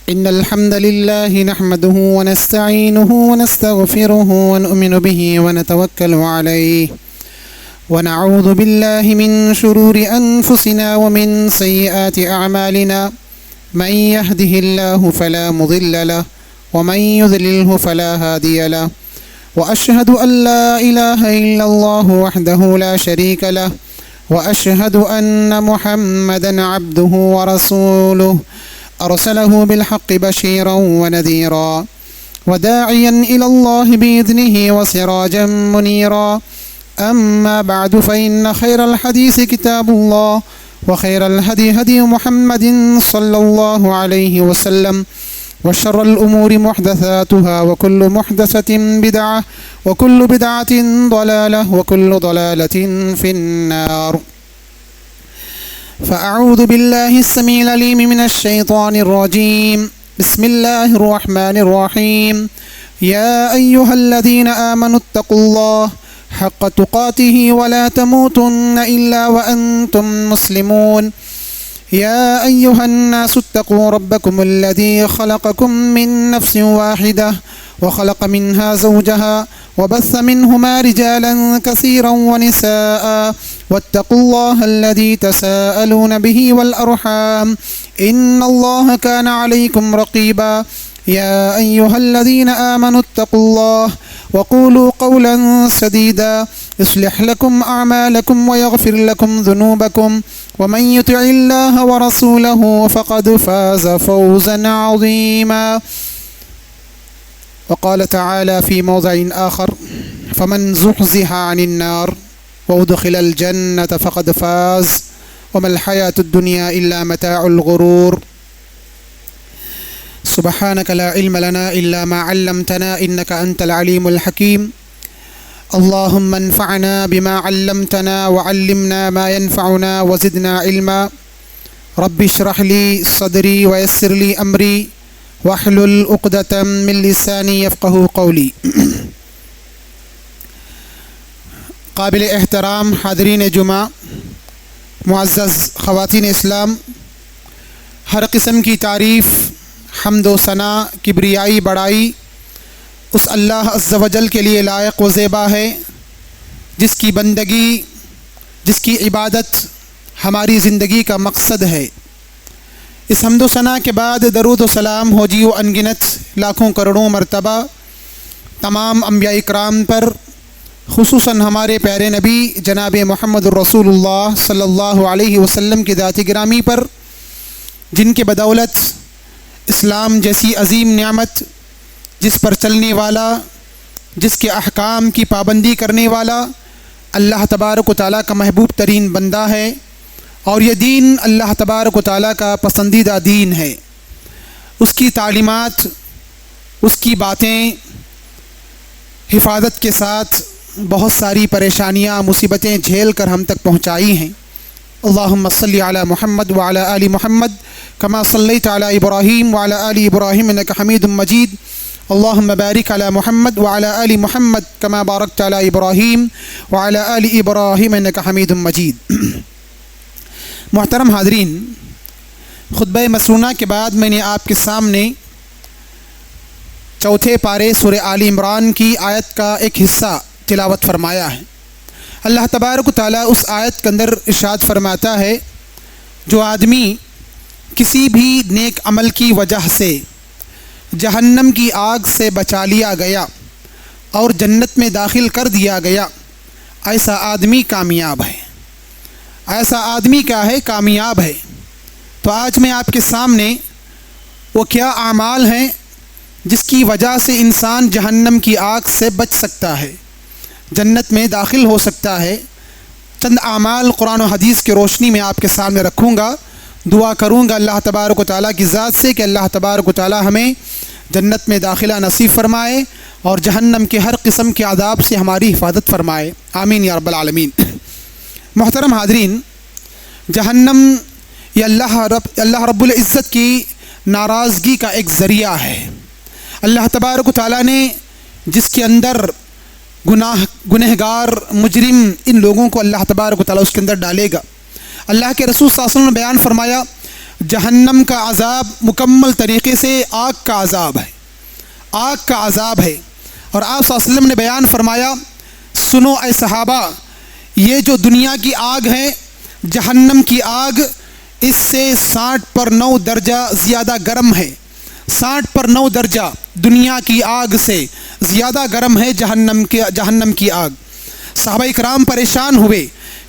إن الحمد لله نحمده ونستعينه ونستغفره ونؤمن به ونتوكل عليه ونعوذ بالله من شرور أنفسنا ومن سيئات أعمالنا من يهده الله فلا مضل له ومن يضلله فلا هادي له وأشهد أن لا إله إلا الله وحده لا شريك له وأشهد أن محمدا عبده ورسوله أرسله بالحق بشيرا ونذيرا وداعيا إلى الله بإذنه وسراجا منيرا أما بعد فإن خير الحديث كتاب الله وخير الهدي هدي محمد صلى الله عليه وسلم وشر الأمور محدثاتها وكل محدثة بدعة وكل بدعة ضلالة وكل ضلالة في النار. فأعوذ بالله السميع العليم من الشيطان الرجيم. بسم الله الرحمن الرحيم. يا أيها الذين آمنوا اتقوا الله حق تقاته ولا تموتن إلا وأنتم مسلمون. يا أيها الناس اتقوا ربكم الذي خلقكم من نفس واحدة وخلق منها زوجها وبث منهما رجالا كثيرا ونساء واتقوا الله الذي تساءلون به والأرحام إن الله كان عليكم رقيبا. يا أيها الذين آمنوا اتقوا الله وقولوا قولا سديدا يصلح لكم أعمالكم ويغفر لكم ذنوبكم ومن يطع الله ورسوله فقد فاز فوزا عظيما. وقال تعالى في موضع آخر فمن زحزح عن النار وأدخل الجنة فقد فاز وما الحياة الدنيا إلا متاع الغرور. سبحانك لا علم لنا إلا ما علمتنا إنك أنت العليم الحكيم. اللهم انفعنا بما علمتنا وعلمنا ما ينفعنا وزدنا علما. رب اشرح لي صدري ويسر لي أمري واحلل عقدة من لساني يفقهوا قولي. قابل احترام حاضرین جمعہ، معزز خواتین اسلام، ہر قسم کی تعریف، حمد و ثنا، کبریائی، بڑائی اس اللہ عز و جل کے لیے لائق و زیبا ہے جس کی بندگی، جس کی عبادت ہماری زندگی کا مقصد ہے۔ اس حمد و ثنا کے بعد درود و سلام ہو جی و انگنت لاکھوں کروڑوں مرتبہ تمام انبیاء اکرام پر، خصوصاً ہمارے پیارے نبی جناب محمد الرسول اللہ صلی اللہ علیہ وسلم کی ذات گرامی پر، جن کے بدولت اسلام جیسی عظیم نعمت، جس پر چلنے والا، جس کے احکام کی پابندی کرنے والا اللہ تبارک و تعالیٰ کا محبوب ترین بندہ ہے، اور یہ دین اللہ تبارک و تعالیٰ کا پسندیدہ دین ہے۔ اس کی تعلیمات، اس کی باتیں حفاظت کے ساتھ بہت ساری پریشانیاں، مصیبتیں جھیل کر ہم تک پہنچائی ہیں۔ اللہم صلی علی محمد وعلی آل محمد کما صلیت علی ابراہیم وعلی آل ابراہیم انک حمید مجید۔ اللہم بارک علی محمد وعلی آل محمد کما بارکت علی ابراہیم وعلی آل ابراہیم انک حمید مجید۔ محترم حاضرین، خطبہ مسنونہ کے بعد میں نے آپ کے سامنے چوتھے پارے سورہ آل عمران کی آیت کا ایک حصہ تلاوت فرمایا ہے۔ اللہ تبارک و تعالیٰ اس آیت کے اندر ارشاد فرماتا ہے، جو آدمی کسی بھی نیک عمل کی وجہ سے جہنم کی آگ سے بچا لیا گیا اور جنت میں داخل کر دیا گیا، ایسا آدمی کامیاب ہے۔ ایسا آدمی کیا ہے؟ کامیاب ہے۔ تو آج میں آپ کے سامنے وہ کیا اعمال ہیں جس کی وجہ سے انسان جہنم کی آگ سے بچ سکتا ہے، جنت میں داخل ہو سکتا ہے، چند اعمال قرآن و حدیث کی روشنی میں آپ کے سامنے رکھوں گا۔ دعا کروں گا اللہ تبارک و تعالیٰ کی ذات سے کہ اللہ تبارک و تعالیٰ ہمیں جنت میں داخلہ نصیب فرمائے اور جہنم کے ہر قسم کے عذاب سے ہماری حفاظت فرمائے، آمین یا رب العالمین۔ محترم حاضرین، جہنم یہ اللہ رب العزت کی ناراضگی کا ایک ذریعہ ہے۔ اللہ تبارک و تعالیٰ نے جس کے اندر گنہگار، مجرم، ان لوگوں کو اللہ تبارک و تعالیٰ اس کے اندر ڈالے گا۔ اللہ کے رسول صلی اللہ علیہ وسلم نے بیان فرمایا، جہنم کا عذاب مکمل طریقے سے آگ کا عذاب ہے، آگ کا عذاب ہے۔ اور آپ صلی اللہ علیہ وسلم نے بیان فرمایا، سنو اے صحابہ، یہ جو دنیا کی آگ ہے، جہنم کی آگ اس سے 60 پر 9 درجہ زیادہ گرم ہے، 60 پر 9 درجہ دنیا کی آگ سے زیادہ گرم ہے جہنم کی آگ۔ صحابہ کرام پریشان ہوئے،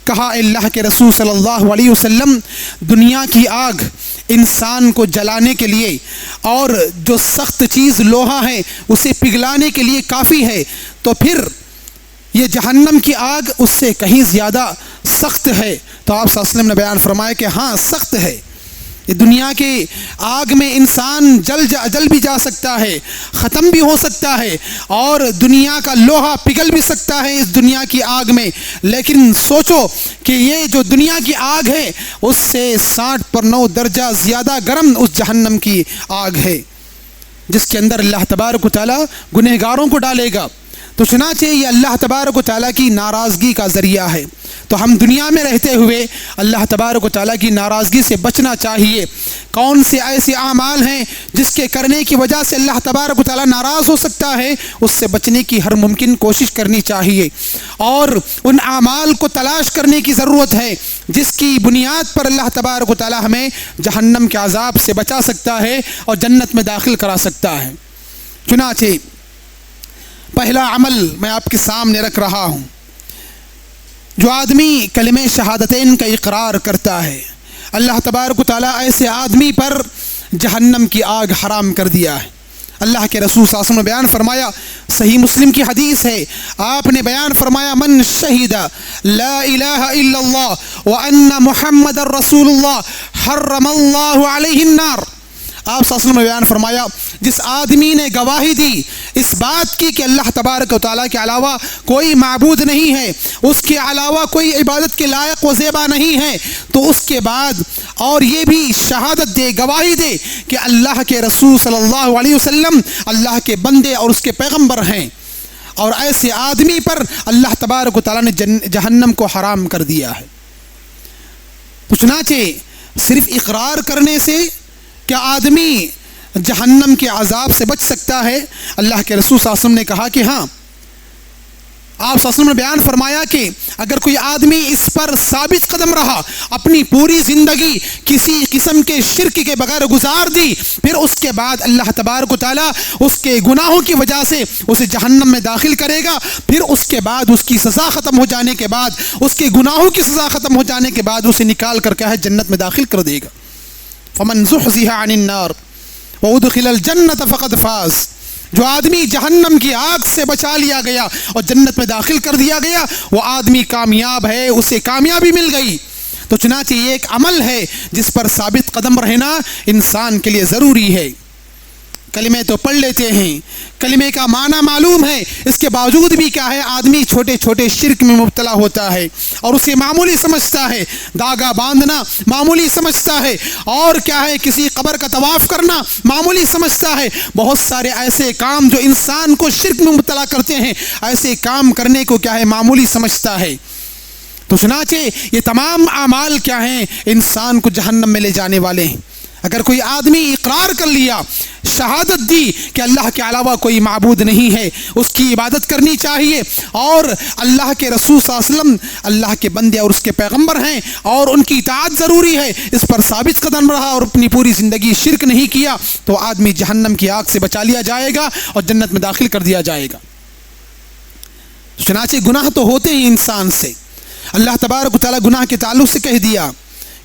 کہا اللہ کے رسول صلی اللہ علیہ وسلم، دنیا کی آگ انسان کو جلانے کے لیے اور جو سخت چیز لوہا ہے اسے پگھلانے کے لیے کافی ہے، تو پھر یہ جہنم کی آگ اس سے کہیں زیادہ سخت ہے؟ تو آپ صلی اللہ علیہ وسلم نے بیان فرمایا کہ ہاں سخت ہے، یہ دنیا کے آگ میں انسان جل بھی جا سکتا ہے، ختم بھی ہو سکتا ہے، اور دنیا کا لوہا پگھل بھی سکتا ہے اس دنیا کی آگ میں، لیکن سوچو کہ یہ جو دنیا کی آگ ہے اس سے 60 پر 9 درجہ زیادہ گرم اس جہنم کی آگ ہے، جس کے اندر اللہ تبارک و تعالیٰ گنہگاروں کو ڈالے گا۔ تو چنانچہ یہ اللہ تبارک و تعالیٰ کی ناراضگی کا ذریعہ ہے۔ تو ہم دنیا میں رہتے ہوئے اللہ تبارک و تعالیٰ کی ناراضگی سے بچنا چاہیے۔ کون سے ایسے اعمال ہیں جس کے کرنے کی وجہ سے اللہ تبارک و تعالیٰ ناراض ہو سکتا ہے، اس سے بچنے کی ہر ممکن کوشش کرنی چاہیے، اور ان اعمال کو تلاش کرنے کی ضرورت ہے جس کی بنیاد پر اللہ تبارک و تعالیٰ ہمیں جہنم کے عذاب سے بچا سکتا ہے اور جنت میں داخل کرا سکتا ہے۔ چنانچہ پہلا عمل میں آپ کے سامنے رکھ رہا ہوں۔ جو آدمی کلمہ شہادتین کا اقرار کرتا ہے، اللہ تبارک و تعالیٰ ایسے آدمی پر جہنم کی آگ حرام کر دیا ہے۔ اللہ کے رسول صلی اللہ علیہ وسلم نے بیان فرمایا، صحیح مسلم کی حدیث ہے، آپ نے بیان فرمایا، من شہد لا الہ الا اللہ وان محمد الرسول اللہ حرم اللہ علیہ النار۔ آپ صلی اللہ علیہ وسلم نے بیان فرمایا، جس آدمی نے گواہی دی اس بات کی کہ اللہ تبارک و تعالیٰ کے علاوہ کوئی معبود نہیں ہے، اس کے علاوہ کوئی عبادت کے لائق و زیبا نہیں ہے، تو اس کے بعد اور یہ بھی شہادت دے، گواہی دے کہ اللہ کے رسول صلی اللہ علیہ وسلم اللہ کے بندے اور اس کے پیغمبر ہیں، اور ایسے آدمی پر اللہ تبارک و تعالیٰ نے جہنم کو حرام کر دیا ہے۔ تو چنانچہ صرف اقرار کرنے سے کیا آدمی جہنم کے عذاب سے بچ سکتا ہے؟ اللہ کے رسول صلی اللہ علیہ وسلم نے کہا کہ ہاں۔ آپ صلی اللہ علیہ وسلم نے بیان فرمایا کہ اگر کوئی آدمی اس پر ثابت قدم رہا، اپنی پوری زندگی کسی قسم کے شرک کے بغیر گزار دی، پھر اس کے بعد اللہ تبارک و تعالیٰ اس کے گناہوں کی وجہ سے اسے جہنم میں داخل کرے گا، پھر اس کے بعد اس کی سزا ختم ہو جانے کے بعد، اس کے گناہوں کی سزا ختم ہو جانے کے بعد اسے نکال کر کیا ہے جنت میں داخل کر دے گا۔ فمن زحزح عن النار وادخل الجنت فقد فاز۔ جو آدمی جہنم کی آگ سے بچا لیا گیا اور جنت میں داخل کر دیا گیا، وہ آدمی کامیاب ہے، اسے کامیابی مل گئی۔ تو چنانچہ یہ ایک عمل ہے جس پر ثابت قدم رہنا انسان کے لیے ضروری ہے۔ کلمے تو پڑھ لیتے ہیں، کلمے کا معنی معلوم ہے، اس کے باوجود بھی کیا ہے آدمی چھوٹے چھوٹے شرک میں مبتلا ہوتا ہے اور اسے معمولی سمجھتا ہے، داغا باندھنا معمولی سمجھتا ہے، اور کیا ہے کسی قبر کا طواف کرنا معمولی سمجھتا ہے۔ بہت سارے ایسے کام جو انسان کو شرک میں مبتلا کرتے ہیں، ایسے کام کرنے کو کیا ہے معمولی سمجھتا ہے۔ تو چنانچہ یہ تمام اعمال کیا ہیں انسان کو جہنم میں لے جانے والے ہیں۔ اگر کوئی آدمی اقرار کر لیا، شہادت دی کہ اللہ کے علاوہ کوئی معبود نہیں ہے، اس کی عبادت کرنی چاہیے، اور اللہ کے رسول صلی اللہ علیہ وسلم اللہ کے بندے اور اس کے پیغمبر ہیں اور ان کی اطاعت ضروری ہے، اس پر ثابت قدم رہا اور اپنی پوری زندگی شرک نہیں کیا، تو آدمی جہنم کی آگ سے بچا لیا جائے گا اور جنت میں داخل کر دیا جائے گا۔ چنانچہ گناہ تو ہوتے ہیں انسان سے، اللہ تبارک و تعالیٰ گناہ کے تعلق سے کہہ دیا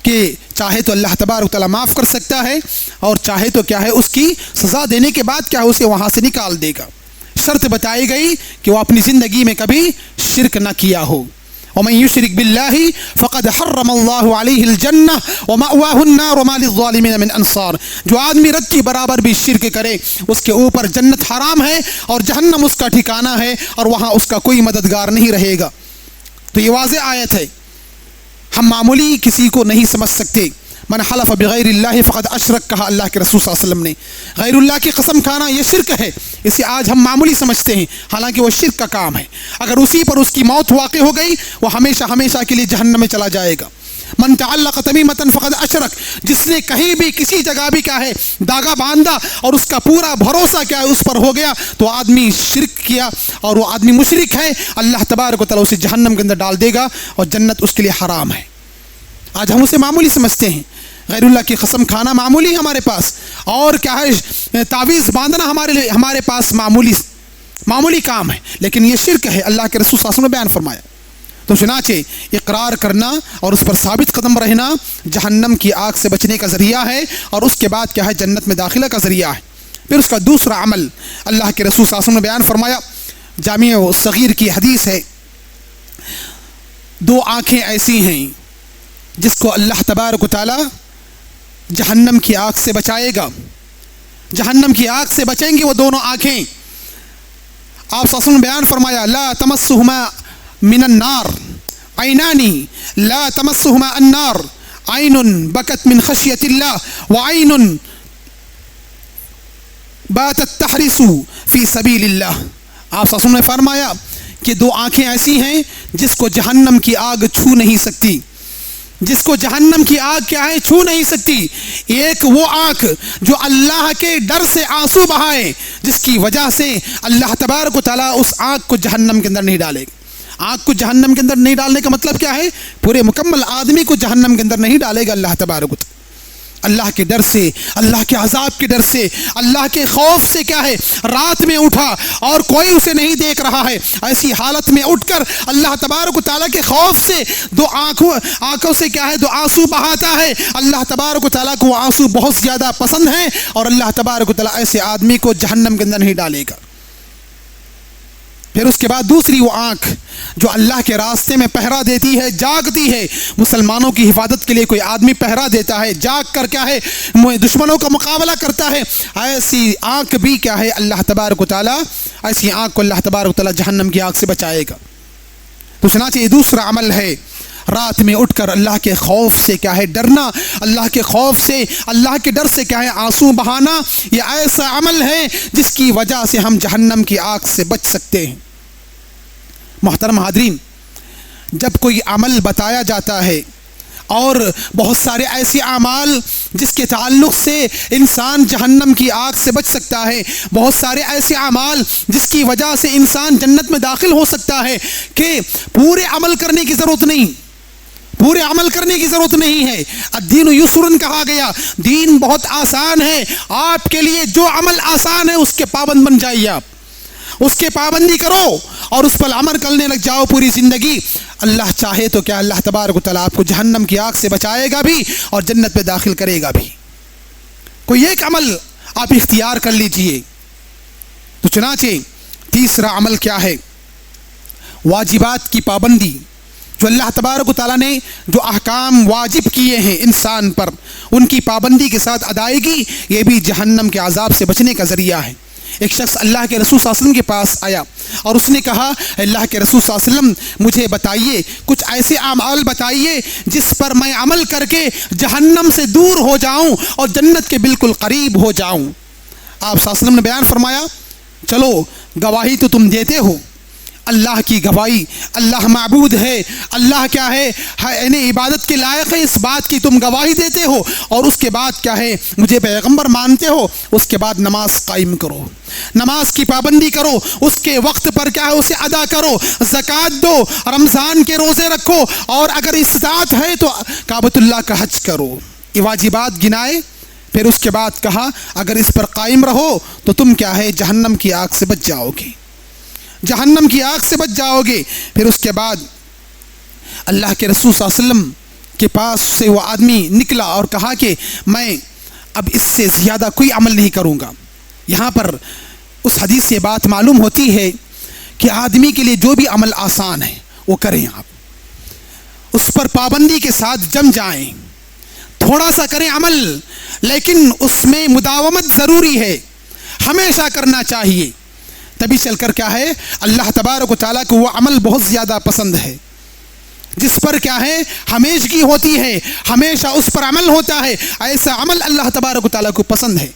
کہ چاہے تو اللہ تبارک و تعالیٰ معاف کر سکتا ہے، اور چاہے تو کیا ہے اس کی سزا دینے کے بعد کیا ہے اسے وہاں سے نکال دے گا۔ شرط بتائی گئی کہ وہ اپنی زندگی میں کبھی شرک نہ کیا ہو۔ ومن یشرک باللہ فقد حرم اللہ علیہ الجنہ ومأواہ النار وما للظالمین من انصار۔ جو آدمی رتی برابر بھی شرک کرے اس کے اوپر جنت حرام ہے اور جہنم اس کا ٹھکانہ ہے، اور وہاں اس کا کوئی مددگار نہیں رہے گا۔ تو یہ واضح آیت ہے، ہم معمولی کسی کو نہیں سمجھ سکتے۔ من حلف بغیر اللہ فقد اشرک، کہا اللہ کے رسول صلی اللہ علیہ وسلم نے۔ غیر اللہ کی قسم کھانا یہ شرک ہے، اسے آج ہم معمولی سمجھتے ہیں، حالانکہ وہ شرک کا کام ہے۔ اگر اسی پر اس کی موت واقع ہو گئی، وہ ہمیشہ ہمیشہ کے لیے جہنم میں چلا جائے گا۔ من تعلق تمیمۃ فقد اشرک، جس نے کہیں بھی کسی جگہ بھی کیا ہے داغا باندھا اور اس کا پورا بھروسہ کیا ہے اس پر ہو گیا تو آدمی شرک کیا اور وہ آدمی مشرک ہے، اللہ تبارک و تعالیٰ اسے جہنم کے اندر ڈال دے گا اور جنت اس کے لیے حرام ہے۔ آج ہم اسے معمولی سمجھتے ہیں، غیر اللہ کی قسم کھانا معمولی ہے ہمارے پاس، اور کیا ہے تعویذ باندھنا ہمارے پاس معمولی کام ہے، لیکن یہ شرک ہے، اللہ کے رسول صلی اللہ علیہ وسلم نے بیان فرمایا۔ تو چنانچہ اقرار کرنا اور اس پر ثابت قدم رہنا جہنم کی آگ سے بچنے کا ذریعہ ہے، اور اس کے بعد کیا ہے جنت میں داخلہ کا ذریعہ ہے۔ پھر اس کا دوسرا عمل اللہ کے رسول صلی اللہ علیہ وسلم نے بیان فرمایا، جامع صغیر کی حدیث ہے، 2 آنکھیں ایسی ہیں جس کو اللہ تبارک و تعالی جہنم کی آگ سے بچائے گا، جہنم کی آگ سے بچیں گی وہ دونوں آنکھیں۔ آپ صلی اللہ علیہ وسلم نے بیان فرمایا، لا تمسہما من النار عینانی، لا تمسہما النار عین بکت من خشیت اللہ وعین باتت تحرس فی سبیل اللہ۔ آپ صلی اللہ علیہ وسلم نے فرمایا کہ 2 آنکھیں ایسی ہیں جس کو جہنم کی آگ چھو نہیں سکتی، جس کو جہنم کی آگ کیا ہے چھو نہیں سکتی۔ ایک وہ آنکھ جو اللہ کے ڈر سے آنسو بہائے، جس کی وجہ سے اللہ تبارک و تعالیٰ اس آنکھ کو جہنم کے اندر نہیں ڈالے گا۔ آنکھ کو جہنم کے اندر نہیں ڈالنے کا مطلب کیا ہے؟ پورے مکمل آدمی کو جہنم کے اندر نہیں ڈالے گا اللہ تبارک و تعالیٰ، اللہ کے ڈر سے، اللہ کے عذاب کے ڈر سے، اللہ کے خوف سے کیا ہے رات میں اٹھا اور کوئی اسے نہیں دیکھ رہا ہے، ایسی حالت میں اٹھ کر اللہ تبارک و تعالیٰ کے خوف سے 2 آنکھوں سے کیا ہے 2 آنسو بہاتا ہے۔ اللہ تبارک و تعالیٰ کو وہ آنسو بہت زیادہ پسند ہیں، اور اللہ تبارک و تعالیٰ ایسے آدمی کو جہنم کے اندر نہیں ڈالے گا۔ پھر اس کے بعد دوسری وہ آنکھ جو اللہ کے راستے میں پہرا دیتی ہے، جاگتی ہے، مسلمانوں کی حفاظت کے لیے کوئی آدمی پہرا دیتا ہے، جاگ کر کیا ہے دشمنوں کا مقابلہ کرتا ہے، ایسی آنکھ بھی کیا ہے اللہ تبارک و تعالیٰ، ایسی آنکھ کو اللہ تبارک و تعالیٰ جہنم کی آگ سے بچائے گا۔ تو چنانچہ یہ دوسرا عمل ہے، رات میں اٹھ کر اللہ کے خوف سے کیا ہے ڈرنا، اللہ کے خوف سے، اللہ کے ڈر سے کیا ہے آنسو بہانا۔ یہ ایسا عمل ہے جس کی وجہ سے ہم جہنم کی آگ سے بچ سکتے ہیں۔ محترم حاضرین، جب کوئی عمل بتایا جاتا ہے اور بہت سارے ایسے اعمال جس کے تعلق سے انسان جہنم کی آگ سے بچ سکتا ہے، بہت سارے ایسے اعمال جس کی وجہ سے انسان جنت میں داخل ہو سکتا ہے، کہ پورے عمل کرنے کی ضرورت نہیں، پورے عمل کرنے کی ضرورت نہیں ہے۔ الدین یسر کہا گیا، دین بہت آسان ہے، آپ کے لیے جو عمل آسان ہے اس کے پابند بن جائیے، آپ اس کے پابندی کرو اور اس پر عمل کرنے لگ جاؤ پوری زندگی۔ اللہ چاہے تو کیا اللہ تبارک و تعالیٰ آپ کو جہنم کی آگ سے بچائے گا بھی اور جنت میں داخل کرے گا بھی۔ کوئی ایک عمل آپ اختیار کر لیجئے۔ تو چنانچہ تیسرا عمل کیا ہے؟ واجبات کی پابندی، جو اللہ تبارک و تعالیٰ نے جو احکام واجب کیے ہیں انسان پر، ان کی پابندی کے ساتھ ادائیگی، یہ بھی جہنم کے عذاب سے بچنے کا ذریعہ ہے۔ ایک شخص اللہ کے رسول صلی اللہ علیہ وسلم کے پاس آیا اور اس نے کہا، اللہ کے رسول صلی اللہ علیہ وسلم مجھے بتائیے، کچھ ایسے اعمال بتائیے جس پر میں عمل کر کے جہنم سے دور ہو جاؤں اور جنت کے بالکل قریب ہو جاؤں۔ آپ صلی اللہ علیہ وسلم نے بیان فرمایا، چلو گواہی تو تم دیتے ہو، اللہ کی گواہی، اللہ معبود ہے، اللہ کیا ہے یعنی عبادت کے لائق ہے، اس بات کی تم گواہی دیتے ہو، اور اس کے بعد کیا ہے مجھے پیغمبر مانتے ہو، اس کے بعد نماز قائم کرو، نماز کی پابندی کرو، اس کے وقت پر کیا ہے اسے ادا کرو، زکوٰۃ دو، رمضان کے روزے رکھو، اور اگر استطاعت ہے تو کعبۃ اللہ کا حج کرو۔ یہ واجبات گنائے، پھر اس کے بعد کہا اگر اس پر قائم رہو تو تم کیا ہے جہنم کی آگ سے بچ جاؤ گے، جہنم کی آگ سے بچ جاؤ گے۔ پھر اس کے بعد اللہ کے رسول صلی اللہ علیہ وسلم کے پاس سے وہ آدمی نکلا اور کہا کہ میں اب اس سے زیادہ کوئی عمل نہیں کروں گا۔ یہاں پر اس حدیث سے بات معلوم ہوتی ہے کہ آدمی کے لیے جو بھی عمل آسان ہے وہ کریں، آپ اس پر پابندی کے ساتھ جم جائیں، تھوڑا سا کریں عمل، لیکن اس میں مداومت ضروری ہے، ہمیشہ کرنا چاہیے، تبھی چل کر کیا ہے اللہ تبارک و تعالیٰ کو وہ عمل بہت زیادہ پسند ہے جس پر کیا ہے ہمیشگی ہوتی ہے، ہمیشہ اس پر عمل ہوتا ہے، ایسا عمل اللہ تبارک و تعالیٰ کو پسند ہے۔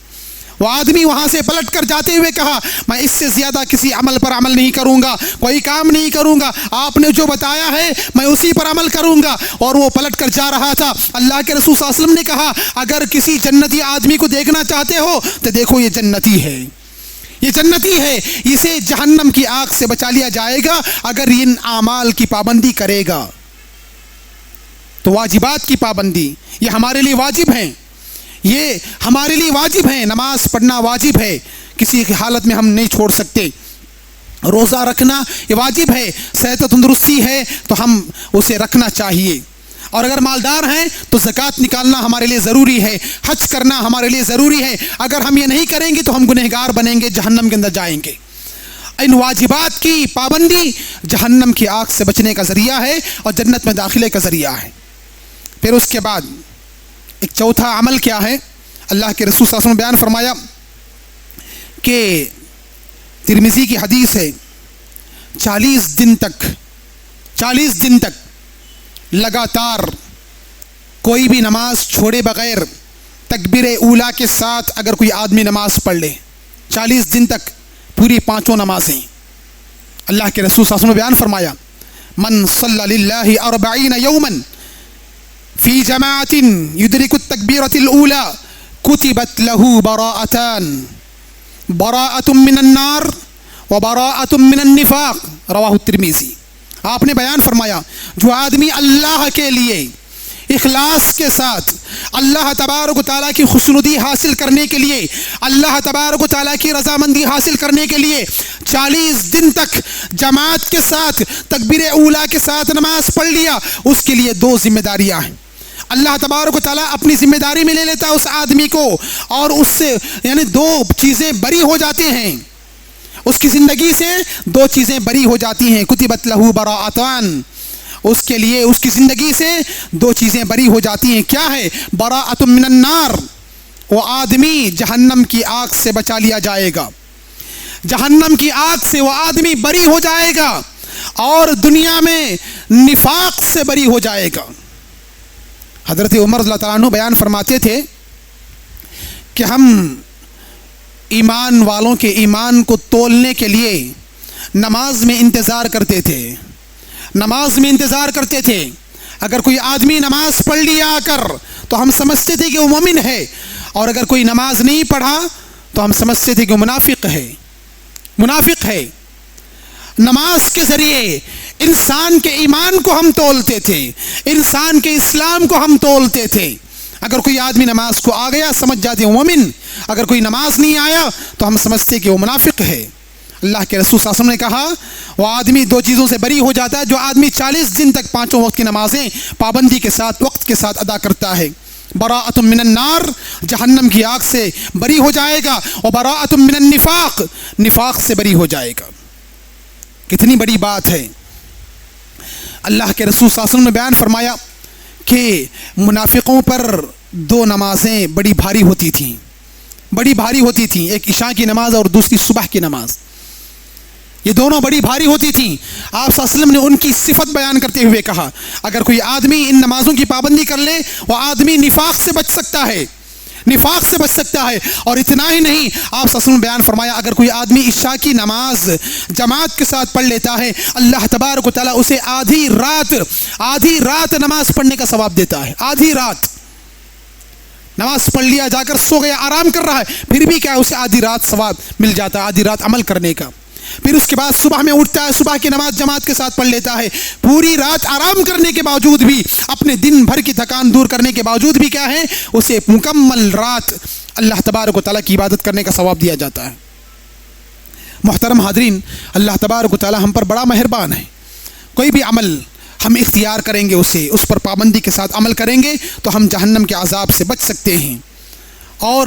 وہ آدمی وہاں سے پلٹ کر جاتے ہوئے کہا میں اس سے زیادہ کسی عمل پر عمل نہیں کروں گا، کوئی کام نہیں کروں گا، آپ نے جو بتایا ہے میں اسی پر عمل کروں گا۔ اور وہ پلٹ کر جا رہا تھا۔ اللہ کے رسول صلی اللہ علیہ وسلم نے کہا اگر کسی جنتی آدمی کو دیکھنا چاہتے ہو تو دیکھو یہ جنتی ہے، یہ جنتی ہے، اسے جہنم کی آگ سے بچا لیا جائے گا اگر ان اعمال کی پابندی کرے گا۔ تو واجبات کی پابندی یہ ہمارے لیے واجب ہیں، یہ ہمارے لیے واجب ہیں۔ نماز پڑھنا واجب ہے، کسی حالت میں ہم نہیں چھوڑ سکتے۔ روزہ رکھنا یہ واجب ہے، صحت و تندرستی ہے تو ہم اسے رکھنا چاہیے۔ اور اگر مالدار ہیں تو زکوٰۃ نکالنا ہمارے لیے ضروری ہے، حج کرنا ہمارے لیے ضروری ہے۔ اگر ہم یہ نہیں کریں گے تو ہم گنہگار بنیں گے، جہنم کے اندر جائیں گے۔ ان واجبات کی پابندی جہنم کی آگ سے بچنے کا ذریعہ ہے اور جنت میں داخلے کا ذریعہ ہے۔ پھر اس کے بعد ایک چوتھا عمل کیا ہے؟ اللہ کے رسول صلی اللہ علیہ وسلم نے بیان فرمایا کہ ترمذی کی حدیث ہے 40 دن تک لگاتار کوئی بھی نماز چھوڑے بغیر تکبیر اولیٰ کے ساتھ اگر کوئی آدمی نماز پڑھ لے، 40 دن تک پوری 5 نمازیں، اللہ کے رسول صلی اللہ علیہ وسلم نے بیان فرمایا من صلی للہ 40 یوما فی جماعت یدرک التکبیرۃ الاولیٰ کتبت له براءۃ من النار وبراءۃ من النفاق، رواہ الترمذی۔ آپ نے بیان فرمایا جو آدمی اللہ کے لیے اخلاص کے ساتھ اللہ تبارک و تعالیٰ کی خوشنودی حاصل کرنے کے لیے، اللہ تبارک و تعالیٰ کی رضامندی حاصل کرنے کے لیے 40 دن تک جماعت کے ساتھ تکبیر اولیٰ کے ساتھ نماز پڑھ لیا، اس کے لیے 2 ذمہ داریاں ہیں۔ اللہ تبارک و تعالیٰ اپنی ذمہ داری میں لے لیتا ہے اس آدمی کو، اور اس سے یعنی 2 چیزیں بری ہو جاتی ہیں، اس کی زندگی سے 2 چیزیں بری ہو جاتی ہیں۔ کتبت لہ براءتان، اس کے لیے اس کی زندگی سے 2 چیزیں بری ہو جاتی ہیں۔ کیا ہے؟ براءۃ من النار، وہ آدمی جہنم کی آگ سے بچا لیا جائے گا، جہنم کی آگ سے وہ آدمی بری ہو جائے گا، اور دنیا میں نفاق سے بری ہو جائے گا۔ حضرت عمر رضی اللہ تعالیٰ عنہ بیان فرماتے تھے کہ ہم ایمان والوں کے ایمان کو تولنے کے لیے نماز میں انتظار کرتے تھے، نماز میں انتظار کرتے تھے۔ اگر کوئی آدمی نماز پڑھ لیا کر تو ہم سمجھتے تھے کہ وہ مومن ہے، اور اگر کوئی نماز نہیں پڑھا تو ہم سمجھتے تھے کہ وہ منافق ہے۔ نماز کے ذریعے انسان کے ایمان کو ہم تولتے تھے، انسان کے اسلام کو ہم تولتے تھے۔ اگر کوئی آدمی نماز کو آ گیا سمجھ جاتے وہ مومن، اگر کوئی نماز نہیں آیا تو ہم سمجھتے کہ وہ منافق ہے۔ اللہ کے رسول صلی اللہ علیہ وسلم نے کہا وہ آدمی 2 چیزوں سے بری ہو جاتا ہے، جو آدمی 40 دن تک 5 وقت کی نمازیں پابندی کے ساتھ وقت کے ساتھ ادا کرتا ہے۔ براءۃ من النار، جہنم کی آگ سے بری ہو جائے گا، اور براءۃ من النفاق، نفاق سے بری ہو جائے گا۔ کتنی بڑی بات ہے۔ اللہ کے رسول صلی اللہ علیہ وسلم نے بیان فرمایا کہ منافقوں پر 2 نمازیں بڑی بھاری ہوتی تھیں، ایک عشاء کی نماز اور دوسری صبح کی نماز، یہ دونوں بڑی بھاری ہوتی تھیں۔ آپ صلی اللہ علیہ وسلم نے ان کی صفت بیان کرتے ہوئے کہا اگر کوئی آدمی ان نمازوں کی پابندی کر لے وہ آدمی نفاق سے بچ سکتا ہے، اور اتنا ہی نہیں، آپ صلی اللہ علیہ وسلم نے بیان فرمایا اگر کوئی آدمی عشاء کی نماز جماعت کے ساتھ پڑھ لیتا ہے اللہ تبارک و تعالیٰ اسے آدھی رات نماز پڑھنے کا ثواب دیتا ہے۔ آدھی رات نماز پڑھ لیا، جا کر سو گیا، آرام کر رہا ہے، پھر بھی کیا ہے اسے آدھی رات ثواب مل جاتا ہے، آدھی رات عمل کرنے کا۔ پھر اس کے بعد صبح میں اٹھتا ہے، صبح کی نماز جماعت کے ساتھ پڑھ لیتا ہے، پوری رات آرام کرنے کے باوجود بھی، اپنے دن بھر کی تھکان دور کرنے کے باوجود بھی کیا ہے اسے مکمل رات اللہ تبارک و تعالیٰ کی عبادت کرنے کا ثواب دیا جاتا ہے۔ محترم حاضرین، اللہ تبارک و تعالیٰ ہم پر بڑا مہربان ہے۔ کوئی بھی عمل ہم اختیار کریں گے، اس پر پابندی کے ساتھ عمل کریں گے تو ہم جہنم کے عذاب سے بچ سکتے ہیں اور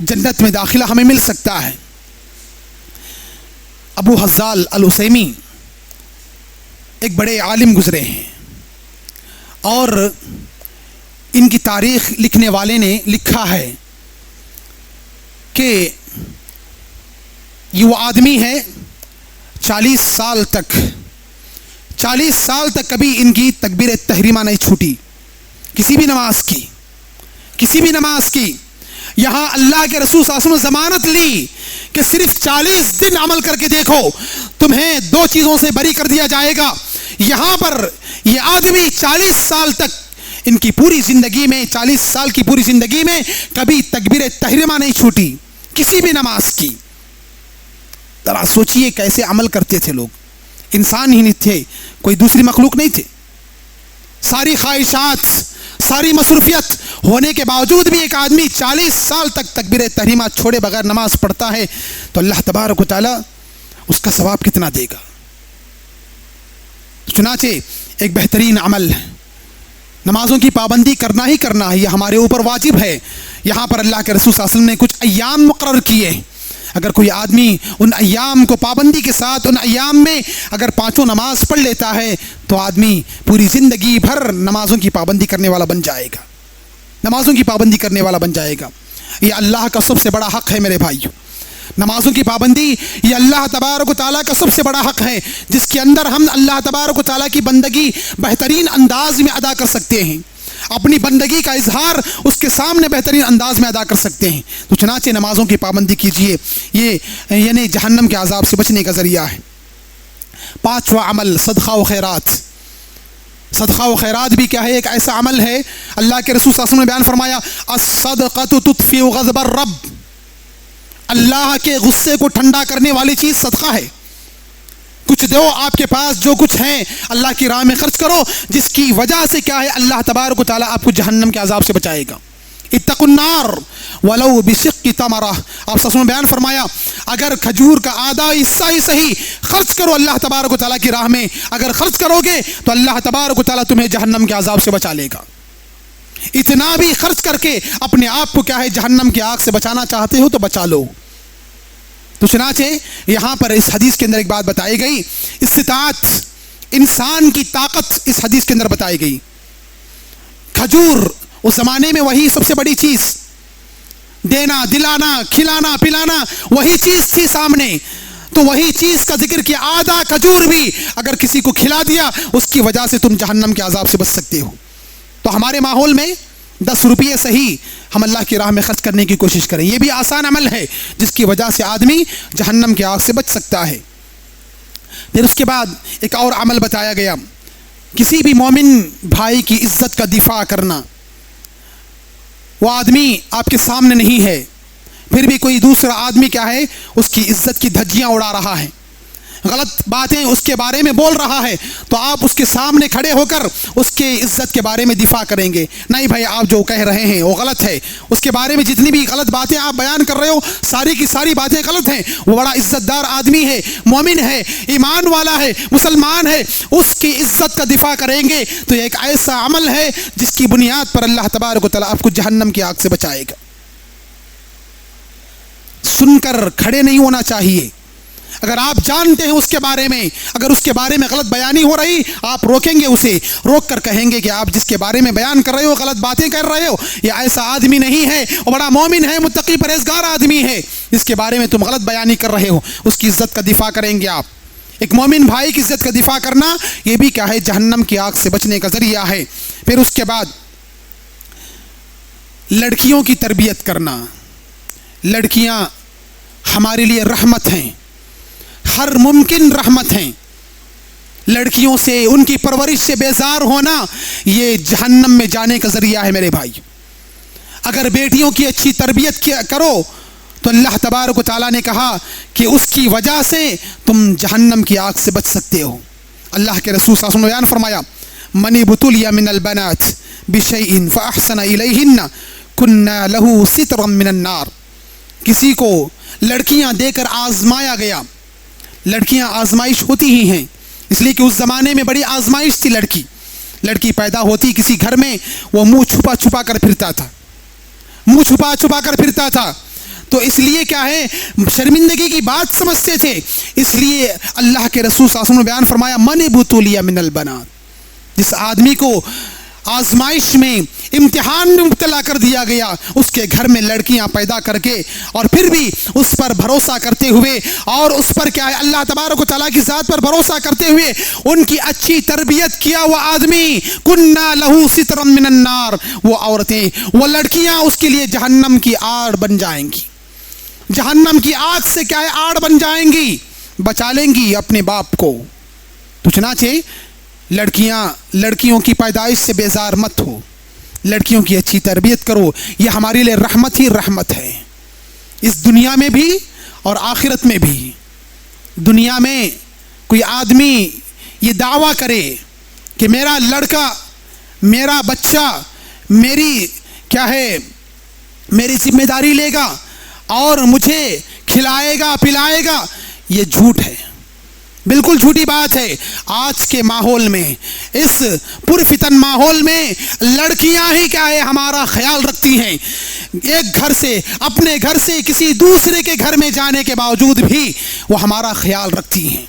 جنت میں داخلہ ہمیں مل سکتا ہے۔ ابو حزال العثیمی ایک بڑے عالم گزرے ہیں، اور ان کی تاریخ لکھنے والے نے لکھا ہے کہ یہ وہ آدمی ہے 40 سال تک کبھی ان کی تکبیر تحریمہ نہیں چھوٹی، کسی بھی نماز کی، یہاں اللہ کے رسول صلی اللہ علیہ وسلم نے ضمانت لی کہ صرف 40 دن عمل کر کے دیکھو، تمہیں 2 چیزوں سے بری کر دیا جائے گا۔ یہاں پر یہ آدمی 40 سال تک، ان کی پوری زندگی میں، 40 سال کی پوری زندگی میں کبھی تکبیر تحریمہ نہیں چھوٹی کسی بھی نماز کی۔ ذرا سوچئے کیسے عمل کرتے تھے لوگ، انسان ہی نہیں تھے، کوئی دوسری مخلوق نہیں تھے۔ ساری خواہشات، ساری مصروفیت ہونے کے باوجود بھی ایک آدمی 40 سال تک تکبیر تحریمہ چھوڑے بغیر نماز پڑھتا ہے تو اللہ تبارک و تعالی اس کا ثواب کتنا دے گا۔ چنانچہ ایک بہترین عمل ہے، نمازوں کی پابندی کرنا ہی کرنا ہے، یہ ہمارے اوپر واجب ہے۔ یہاں پر اللہ کے رسول صلی اللہ علیہ وسلم نے کچھ ایام مقرر کیے ہیں، اگر کوئی آدمی ان ایام کو پابندی کے ساتھ ان ایام میں اگر 5 نماز پڑھ لیتا ہے تو آدمی پوری زندگی بھر نمازوں کی پابندی کرنے والا بن جائے گا، نمازوں کی پابندی کرنے والا بن جائے گا۔ یہ اللہ کا سب سے بڑا حق ہے میرے بھائیو، نمازوں کی پابندی یہ اللہ تبارک و تعالیٰ کا سب سے بڑا حق ہے، جس کے اندر ہم اللہ تبارک و تعالیٰ کی بندگی بہترین انداز میں ادا کر سکتے ہیں، اپنی بندگی کا اظہار اس کے سامنے بہترین انداز میں ادا کر سکتے ہیں۔ تو چنانچہ نمازوں کی پابندی کیجئے، یہ یعنی جہنم کے عذاب سے بچنے کا ذریعہ ہے۔ 5واں عمل صدقہ و خیرات۔ صدقہ و خیرات بھی کیا ہے؟ ایک ایسا عمل ہے، اللہ کے رسول صلی اللہ علیہ وسلم نے بیان فرمایا الصدقۃ تطفئ غضب الرب، اللہ کے غصے کو ٹھنڈا کرنے والی چیز صدقہ ہے۔ کچھ دو، آپ کے پاس جو کچھ ہیں اللہ کی راہ میں خرچ کرو، جس کی وجہ سے کیا ہے اللہ تبارک و تعالیٰ آپ کو جہنم کے عذاب سے بچائے گا۔ اتقوا النار ولو بشق تمرہ، آپ صلی اللہ علیہ وسلم نے بیان فرمایا اگر کھجور کا آدھا حصہ ہی صحیح خرچ کرو اللہ تبارک و تعالیٰ کی راہ میں، اگر خرچ کرو گے تو اللہ تبارک و تعالیٰ تمہیں جہنم کے عذاب سے بچا لے گا۔ اتنا بھی خرچ کر کے اپنے آپ کو کیا ہے جہنم کی آگ سے بچانا چاہتے ہو تو بچا لو۔ تو چنانچہ یہاں پر اس حدیث کے اندر ایک بات بتائی گئی، استطاعت، انسان کی طاقت اس حدیث کے اندر بتائی گئی۔ کھجور اس زمانے میں وہی سب سے بڑی چیز، دینا، دلانا، کھلانا، پلانا وہی چیز تھی سامنے، تو وہی چیز کا ذکر کیا، آدھا کھجور بھی اگر کسی کو کھلا دیا اس کی وجہ سے تم جہنم کے عذاب سے بچ سکتے ہو۔ تو ہمارے ماحول میں 10 روپیے صحیح ہم اللہ کی راہ میں خرچ کرنے کی کوشش کریں، یہ بھی آسان عمل ہے جس کی وجہ سے آدمی جہنم کی آگ سے بچ سکتا ہے۔ پھر اس کے بعد ایک اور عمل بتایا گیا، کسی بھی مومن بھائی کی عزت کا دفاع کرنا۔ وہ آدمی آپ کے سامنے نہیں ہے، پھر بھی کوئی دوسرا آدمی کیا ہے اس کی عزت کی دھجیاں اڑا رہا ہے، غلط باتیں اس کے بارے میں بول رہا ہے، تو آپ اس کے سامنے کھڑے ہو کر اس کے عزت کے بارے میں دفاع کریں گے؟ نہیں بھائی، آپ جو کہہ رہے ہیں وہ غلط ہے، اس کے بارے میں جتنی بھی غلط باتیں آپ بیان کر رہے ہو ساری کی ساری باتیں غلط ہیں، وہ بڑا عزت دار آدمی ہے، مومن ہے، ایمان والا ہے، مسلمان ہے، اس کی عزت کا دفاع کریں گے تو یہ ایک ایسا عمل ہے جس کی بنیاد پر اللہ تبارک و تعالیٰ آپ کو جہنم کی آگ سے بچائے گا۔ سن کر کھڑے نہیں ہونا چاہیے، اگر آپ جانتے ہیں اس کے بارے میں، اگر اس کے بارے میں غلط بیانی ہو رہی، آپ روکیں گے، اسے روک کر کہیں گے کہ آپ جس کے بارے میں بیان کر رہے ہو، غلط باتیں کر رہے ہو، یہ ایسا آدمی نہیں ہے، وہ بڑا مومن ہے، متقی پرہیزگار آدمی ہے، جس کے بارے میں تم غلط بیانی کر رہے ہو، اس کی عزت کا دفاع کریں گے آپ۔ ایک مومن بھائی کی عزت کا دفاع کرنا یہ بھی کیا ہے جہنم کی آگ سے بچنے کا ذریعہ ہے۔ پھر اس کے بعد لڑکیوں کی تربیت کرنا۔ لڑکیاں ہمارے لیے رحمت ہیں، ہر ممکن رحمت ہیں، لڑکیوں سے، ان کی پرورش سے بیزار ہونا یہ جہنم میں جانے کا ذریعہ ہے میرے بھائی۔ اگر بیٹیوں کی اچھی تربیت کرو تو اللہ تبارک و تعالیٰ نے کہا کہ اس کی وجہ سے تم جہنم کی آگ سے بچ سکتے ہو۔ اللہ کے رسول صلی اللہ علیہ وسلم نے بیان فرمایا من ابتلي من البنات بشيء فأحسن إليهن كنا له سترا من النار، کسی کو لڑکیاں دے کر آزمایا گیا، لڑکیاں آزمائش ہوتی ہی ہیں، اس لیے کہ اس زمانے میں بڑی آزمائش تھی۔ لڑکی پیدا ہوتی کسی گھر میں، وہ منہ چھپا چھپا کر پھرتا تھا، منہ چھپا چھپا کر پھرتا تھا، تو اس لیے کیا ہے شرمندگی کی بات سمجھتے تھے، اس لیے اللہ کے رسول صلی اللہ علیہ وسلم نے بیان فرمایا من ابتلي من البنات، جس آدمی کو آزمائش میں امتحان میں مبتلا کر دیا گیا، اس کے گھر میں لڑکیاں پیدا کر کے، اور پھر بھی اس پر بھروسہ کرتے ہوئے اور اس پر کیا ہے اللہ تبارک و تعالیٰ کی ذات پر بھروسہ کرتے ہوئے ان کی اچھی تربیت کیا وہ آدمی، کنّا لہو سترا من النار، وہ عورتیں، وہ لڑکیاں اس کے لیے جہنم کی آڑ بن جائیں گی، جہنم کی آگ سے کیا ہے آڑ بن جائیں گی، بچا لیں گی اپنے باپ کو۔ تو چنانچہ لڑکیوں کی پیدائش سے بیزار مت ہو، لڑکیوں کی اچھی تربیت کرو، یہ ہمارے لیے رحمت ہی رحمت ہے، اس دنیا میں بھی اور آخرت میں بھی۔ دنیا میں کوئی آدمی یہ دعویٰ کرے کہ میرا لڑکا، میرا بچہ میری کیا ہے میری ذمہ داری لے گا اور مجھے کھلائے گا پلائے گا، یہ جھوٹ ہے، بالکل جھوٹی بات ہے۔ آج کے ماحول میں، اس پرفتن ماحول میں لڑکیاں ہی کیا ہے ہمارا خیال رکھتی ہیں، ایک گھر سے اپنے گھر سے کسی دوسرے کے گھر میں جانے کے باوجود بھی وہ ہمارا خیال رکھتی ہیں،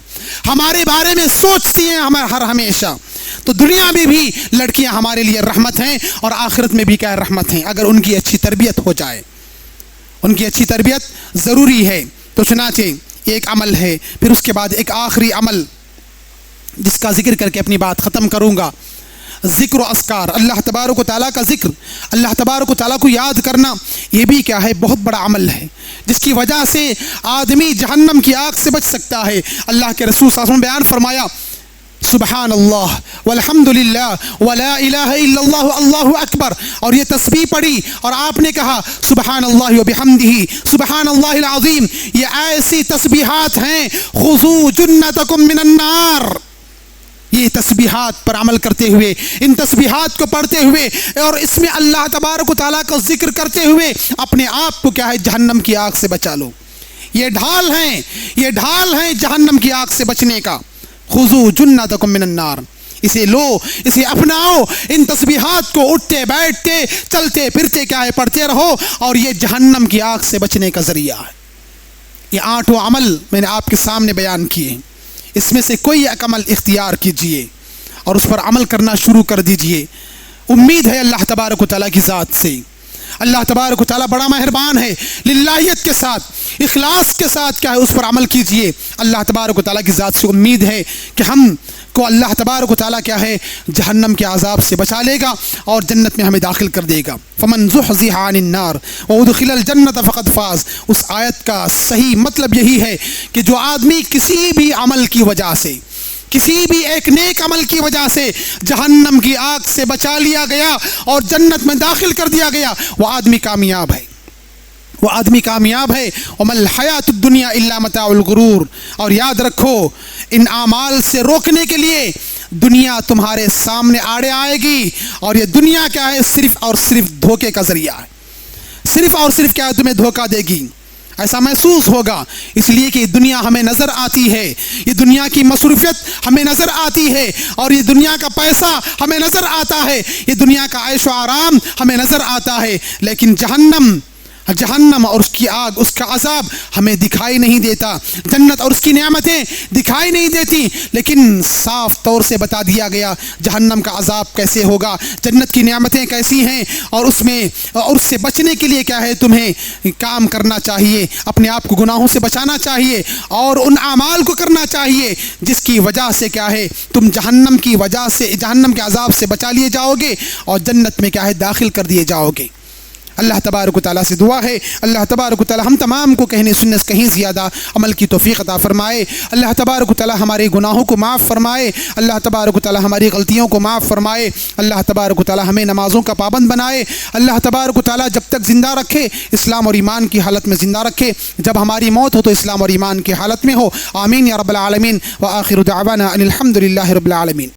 ہمارے بارے میں سوچتی ہیں ہر ہمیشہ۔ تو دنیا میں بھی لڑکیاں ہمارے لیے رحمت ہیں اور آخرت میں بھی کیا رحمت ہیں، اگر ان کی اچھی تربیت ہو جائے، ان کی اچھی تربیت ضروری ہے۔ تو چنانچہ ایک عمل ہے، پھر اس کے بعد ایک آخری عمل جس کا ذکر کر کے اپنی بات ختم کروں گا، ذکر و اذکار، اللہ تبارک و تعالیٰ کا ذکر، اللہ تبارک و تعالیٰ کو یاد کرنا، یہ بھی کیا ہے بہت بڑا عمل ہے، جس کی وجہ سے آدمی جہنم کی آگ سے بچ سکتا ہے۔ اللہ کے رسول صلی اللہ علیہ وسلم نے بیان فرمایا، سبحان اللہ والحمد للہ ولا الہ الا اللہ اللہ اکبر، اور یہ تسبیح پڑھی اور آپ نے کہا سبحان اللہ وبحمدہ سبحان اللہ العظیم، یہ ایسی تسبیحات ہیں خذوا جنتکم من النار۔ یہ تسبیحات پر عمل کرتے ہوئے، ان تسبیحات کو پڑھتے ہوئے اور اس میں اللہ تبارک و تعالیٰ کا ذکر کرتے ہوئے اپنے آپ کو کیا ہے جہنم کی آگ سے بچا لو۔ یہ ڈھال ہیں جہنم کی آگ سے بچنے کا۔ خذوا جنتکم من النار، اسے لو، اسے اپناؤ، ان تسبیحات کو اٹھتے بیٹھتے چلتے پھرتے کیا ہے پڑھتے رہو، اور یہ جہنم کی آگ سے بچنے کا ذریعہ ہے۔ یہ 8 عمل میں نے آپ کے سامنے بیان کیے، اس میں سے کوئی ایک عمل اختیار کیجئے اور اس پر عمل کرنا شروع کر دیجئے۔ امید ہے اللہ تبارک و تعالیٰ کی ذات سے، اللہ تبارک و تعالیٰ بڑا مہربان ہے، للہیت کے ساتھ اخلاص کے ساتھ کیا ہے اس پر عمل کیجئے۔ اللہ تبارک و تعالیٰ کی ذات سے امید ہے کہ ہم کو اللہ تبارک و تعالیٰ کیا ہے جہنم کے عذاب سے بچا لے گا اور جنت میں ہمیں داخل کر دے گا۔ فمن زحزح عن النار وادخل الجنت فقد فاز، اس آیت کا صحیح مطلب یہی ہے کہ جو آدمی کسی بھی عمل کی وجہ سے، کسی بھی ایک نیک عمل کی وجہ سے جہنم کی آگ سے بچا لیا گیا اور جنت میں داخل کر دیا گیا، وہ آدمی کامیاب ہے، وہ آدمی کامیاب ہے۔ وَمَا الْحَيَاةُ الدُّنْيَا إِلَّا مَتَاعُ الْغُرُورِ، اور یاد رکھو ان اعمال سے روکنے کے لیے دنیا تمہارے سامنے آڑے آئے گی، اور یہ دنیا کیا ہے صرف اور صرف دھوکے کا ذریعہ ہے، صرف اور صرف کیا ہے تمہیں دھوکہ دے گی، ایسا محسوس ہوگا، اس لیے کہ یہ دنیا ہمیں نظر آتی ہے، یہ دنیا کی مصروفیت ہمیں نظر آتی ہے، اور یہ دنیا کا پیسہ ہمیں نظر آتا ہے، یہ دنیا کا عیش و آرام ہمیں نظر آتا ہے، لیکن جہنم اور اس کی آگ، اس کا عذاب ہمیں دکھائی نہیں دیتا، جنت اور اس کی نعمتیں دکھائی نہیں دیتی، لیکن صاف طور سے بتا دیا گیا جہنم کا عذاب کیسے ہوگا، جنت کی نعمتیں کیسی ہیں، اور اس سے بچنے کے لیے کیا ہے تمہیں کام کرنا چاہیے، اپنے آپ کو گناہوں سے بچانا چاہیے اور ان اعمال کو کرنا چاہیے جس کی وجہ سے کیا ہے تم جہنم کی وجہ سے، جہنم کے عذاب سے بچا لیے جاؤ گے اور جنت میں کیا ہے داخل کر دیے جاؤ گے۔ اللہ تبارک و تعالیٰ سے دعا ہے اللہ تبارک و تعالیٰ ہم تمام کو کہنے سننے سے کہیں زیادہ عمل کی توفیق عطا فرمائے، اللہ تبارک و تعالیٰ ہمارے گناہوں کو معاف فرمائے، اللہ تبارک و تعالیٰ ہماری غلطیوں کو معاف فرمائے، اللہ تبارک و تعالیٰ ہمیں نمازوں کا پابند بنائے، اللہ تبارک و تعالیٰ جب تک زندہ رکھے اسلام اور ایمان کی حالت میں زندہ رکھے، جب ہماری موت ہو تو اسلام اور ایمان کی حالت میں ہو، آمین یا رب العالمین، وآخر دعوانا ان الحمد للہ رب العالمین۔